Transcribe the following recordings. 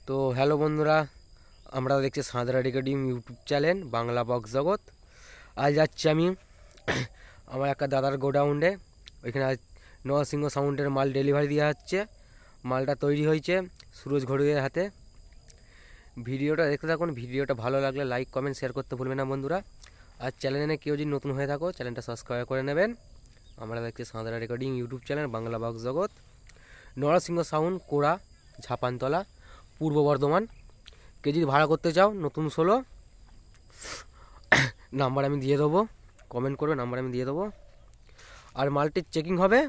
তো হ্যালো বন্ধুরা, আমরা দেখছি Santra recording YouTube channel Bangla box জগৎ। আজ যাচ্ছি আমি আমার একটা দাদার গোডাউনে। ওইখানে আজ নরসিংহ সাউন্ডের মাল ডেলিভারি দেওয়া হচ্ছে। মালটা তৈরি হয়েছে সুরজ ঘড়ুইয়ের হাতে। ভিডিওটা দেখতে থাকুন। ভিডিওটা ভালো লাগলে লাইক কমেন্ট শেয়ার করতে ভুলবেন না বন্ধুরা। আর চ্যানেলে কেউ যদি নতুন হয়ে থাকো চ্যানেলটা সাবস্ক্রাইব করে নেবেন। আমরা দেখছি Santra recording YouTube channel Bangla box জগৎ। নরসিংহ সাউন্ড, কোড়া, ঝাপানতলা, পূর্ব বর্ধমান। কেজি ভাড়া করতে চাও নতুন 16 নাম্বার আমি দিয়ে দেবো, কমেন্ট করবে, নাম্বার আমি দিয়ে দেবো। আর মালটির চেকিং হবে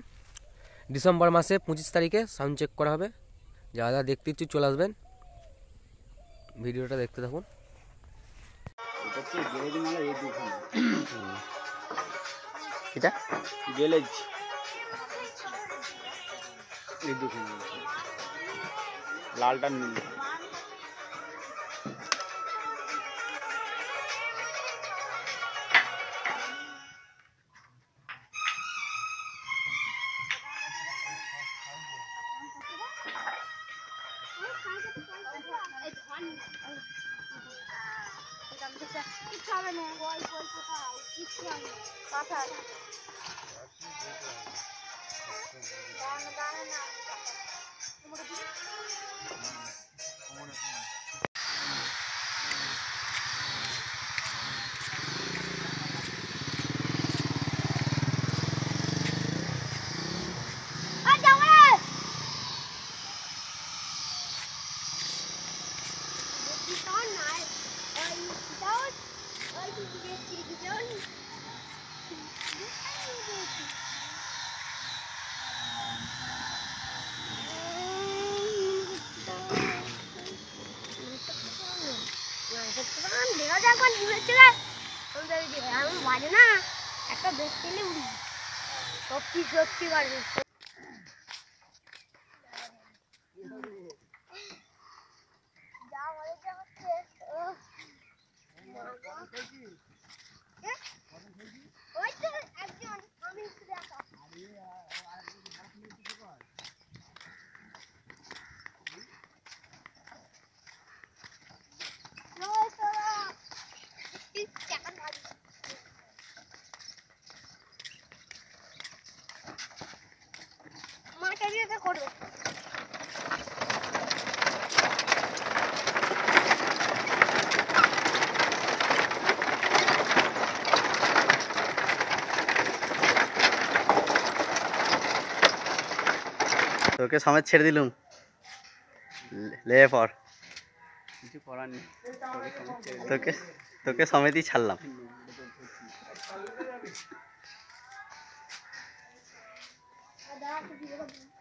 ডিসেম্বর মাসে 25 তারিখে, সাউন্ড চেক করা হবে। যারা যারা দেখতে ইচ্ছুক চলে আসবেন। ভিডিওটা দেখতে থাকুন। এটা গ্যারেজ এই দুখানে লালটা নীল। বাজে না একটা দেখতে উড়ি সত্যি সত্যি বাজে। মাটা দিয়ে করবে তোকে সমেত ছেড়ে দিলুম, লে পর কিছু করার নেই, তোকে তোকে সমেতই ছাড়লাম। দাদা